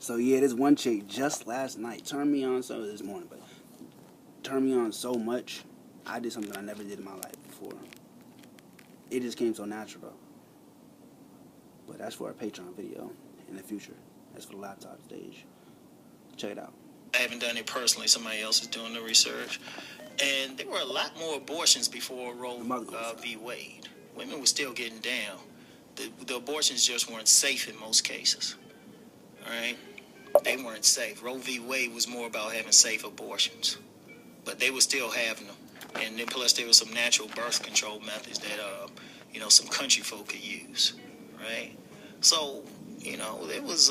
So yeah, this one chick just last night turned me on. So this morning, but turned me on so much. I did something I never did in my life before. It just came so natural. But that's for a Patreon video in the future. That's for the laptop stage. Check it out. I haven't done it personally. Somebody else is doing the research. And there were a lot more abortions before Roe v. Wade. Women were still getting down. The abortions just weren't safe in most cases. All right? They weren't safe. Roe v. Wade was more about having safe abortions. But they were still having them. And then plus there were some natural birth control methods that, some country folk could use. Right? So, there was...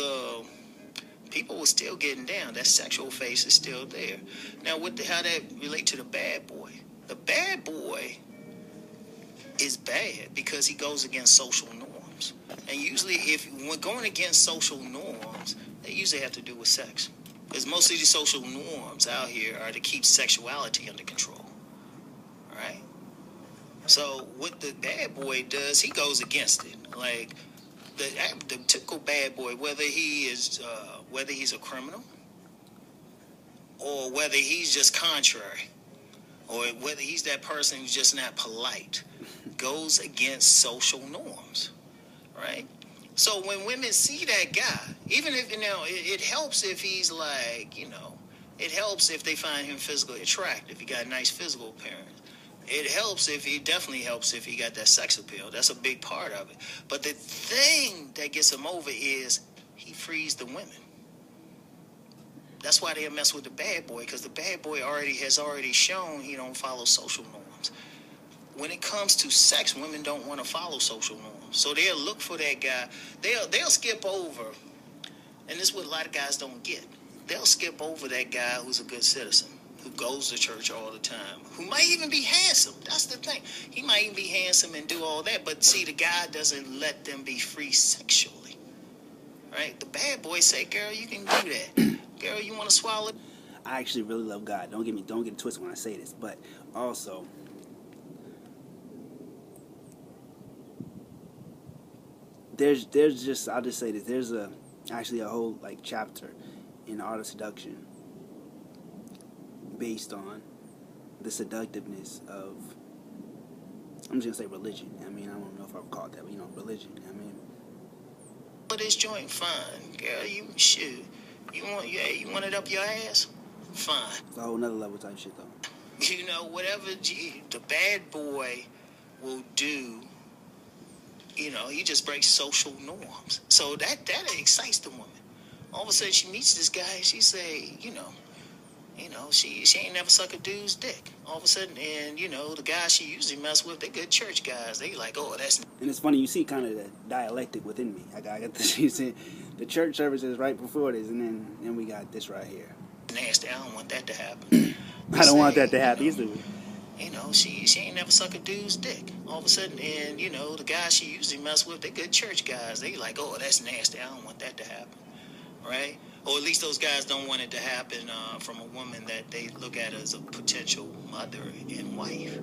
people were still getting down. That sexual phase is still there. Now, how that relate to the bad boy? The bad boy is bad because he goes against social norms. And usually, when going against social norms, they usually have to do with sex. Because most of these social norms out here are to keep sexuality under control. All right? So, what the bad boy does, he goes against it. Like, the typical bad boy, whether he's a criminal or whether he's just contrary or whether he's that person who's just not polite, goes against social norms, right? So when women see that guy, even if, it helps if he's like, it helps if they find him physically attractive. He got a nice physical appearance. It definitely helps if he got that sex appeal. That's a big part of it. But the thing that gets him over is he frees the women. That's why they mess with the bad boy, because the bad boy has already shown he don't follow social norms. When it comes to sex, women don't want to follow social norms. So they'll look for that guy. They'll skip over, and this is what a lot of guys don't get. They'll skip over that guy who's a good citizen, who goes to church all the time, who might even be handsome. That's the thing. He might even be handsome and do all that, but see, the guy doesn't let them be free sexually. Right? The bad boy say, girl, you can do that. Girl, you want to swallow? I actually really love God. Don't get it twisted when I say this, but also there's just, I'll just say this, there's actually a whole chapter in the Art of Seduction based on the seductiveness of, I'm just gonna say religion. I mean, I don't know if I would call it that, but religion. I mean, but this joint fine, girl. You want it up your ass? Fine. It's a whole nother level type shit though. Whatever the bad boy will do, he just breaks social norms. So that excites the woman. All of a sudden she meets this guy and she say, she ain't never suck a dude's dick. All of a sudden, and the guys she usually mess with, they good church guys. They like, oh, that's. And it's funny, you see kind of the dialectic within me. I got this. You see, the church services right before this, and then we got this right here. Nasty. I don't want that to happen. I don't want that to happen either. She ain't never suck a dude's dick. All of a sudden, and the guys she usually mess with, they good church guys. They like, oh, that's nasty. I don't want that to happen, right? Or at least those guys don't want it to happen from a woman that they look at as a potential mother and wife.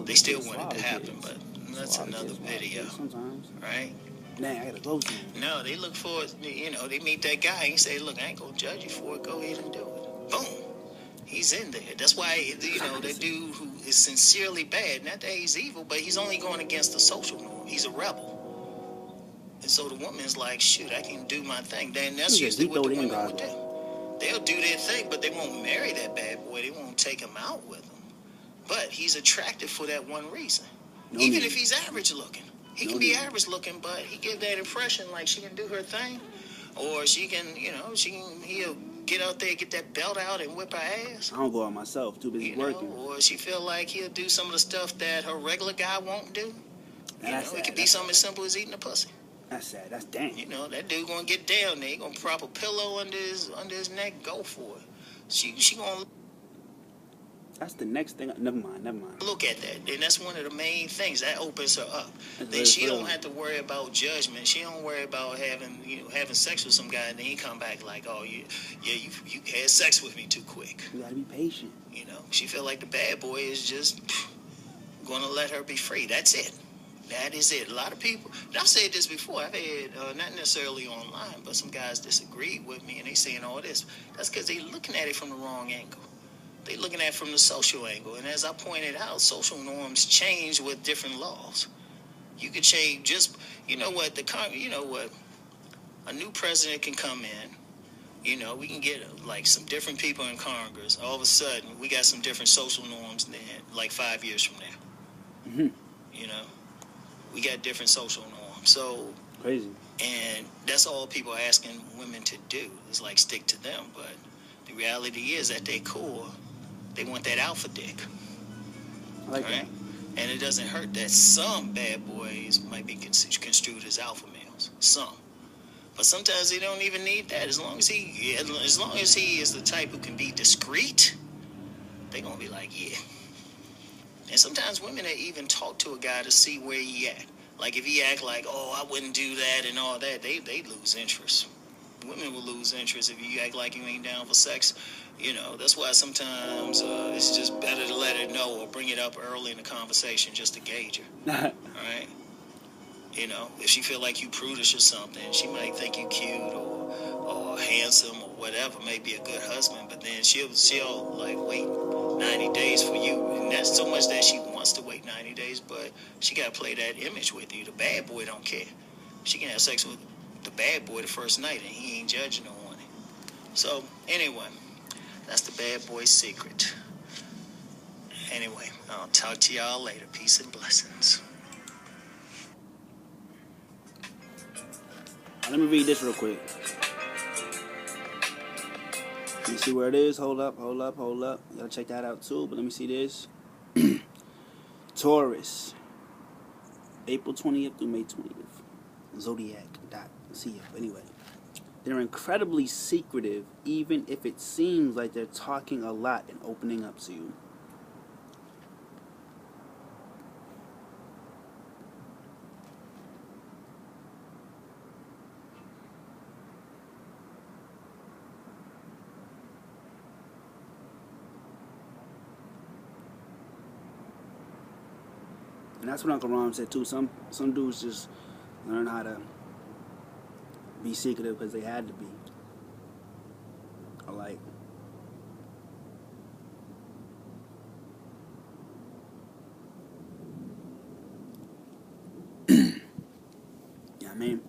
They still want it to happen, but that's another video. Sometimes. Right? Dang, I gotta close him. No, they look for it. They meet that guy and say, look, I ain't gonna judge you for it. Go ahead and do it. Boom. He's in there. That's why, that dude who is sincerely bad, not that he's evil, but he's only going against the social norm. He's a rebel. And so the woman's like, shoot, I can do my thing. Then that's usually what the women would do. They'll do their thing, but they won't marry that bad boy. They won't take him out with them. But he's attractive for that one reason. Even if he's average looking. He can be average looking, but he gives that impression like she can do her thing. Or she can, he'll get out there, get that belt out and whip her ass. I don't go out myself, too busy working. Or she feel like he'll do some of the stuff that her regular guy won't do. It could be something as simple as eating a pussy. That's sad. That's dang. That dude gonna get down there. He gonna prop a pillow under his neck. Go for it. She gonna. That's the next thing. Never mind. Look at that, and that's one of the main things that opens her up. Then she don't have to worry about judgment. She don't worry about having sex with some guy, and then he come back like, oh you had sex with me too quick. You gotta be patient. She feel like the bad boy is just gonna let her be free. That's it. That is it. A lot of people, and I've said this before, I've had, not necessarily online, but some guys disagreed with me and they saying all this. That's because they looking at it from the wrong angle. They looking at it from the social angle. And as I pointed out, social norms change with different laws. You could change just, you know what, a new president can come in. You know, we can get like some different people in Congress. All of a sudden, we got some different social norms than like 5 years from now. Mm-hmm. You know, we got different social norms. So Crazy. and that's all people are asking women to do is like stick to them. But the reality is at their core, they want that alpha dick. I like right? that. And it doesn't hurt that some bad boys might be construed as alpha males. Some. But sometimes they don't even need that. As long as he is the type who can be discreet, they're gonna be like, yeah. And sometimes women that even talk to a guy to see where he at. Like if he act like, oh, I wouldn't do that and all that, they lose interest. Women will lose interest if you act like you ain't down for sex. You know, that's why sometimes it's just better to let her know or bring it up early in the conversation just to gauge her. All right? You know, if she feel like you prudish or something, she might think you cute or handsome or whatever, maybe a good husband, but then she'll like wait 90 days for you. And that's so much that she wants to wait 90 days, but she got to play that image with you. The bad boy don't care. She can have sex with the bad boy the first night and he ain't judging no one. So, anyway, that's the bad boy's secret. Anyway, I'll talk to y'all later. Peace and blessings. Let me read this real quick. Let me see where it is. Hold up. You gotta check that out too, but let me see this. Taurus, April 20th through May 20th. Zodiac.co. Anyway, they're incredibly secretive, even if it seems like they're talking a lot and opening up to you. And that's what Uncle Ron said too. Some dudes just learn how to be secretive because they had to be. Or like, yeah, I mean.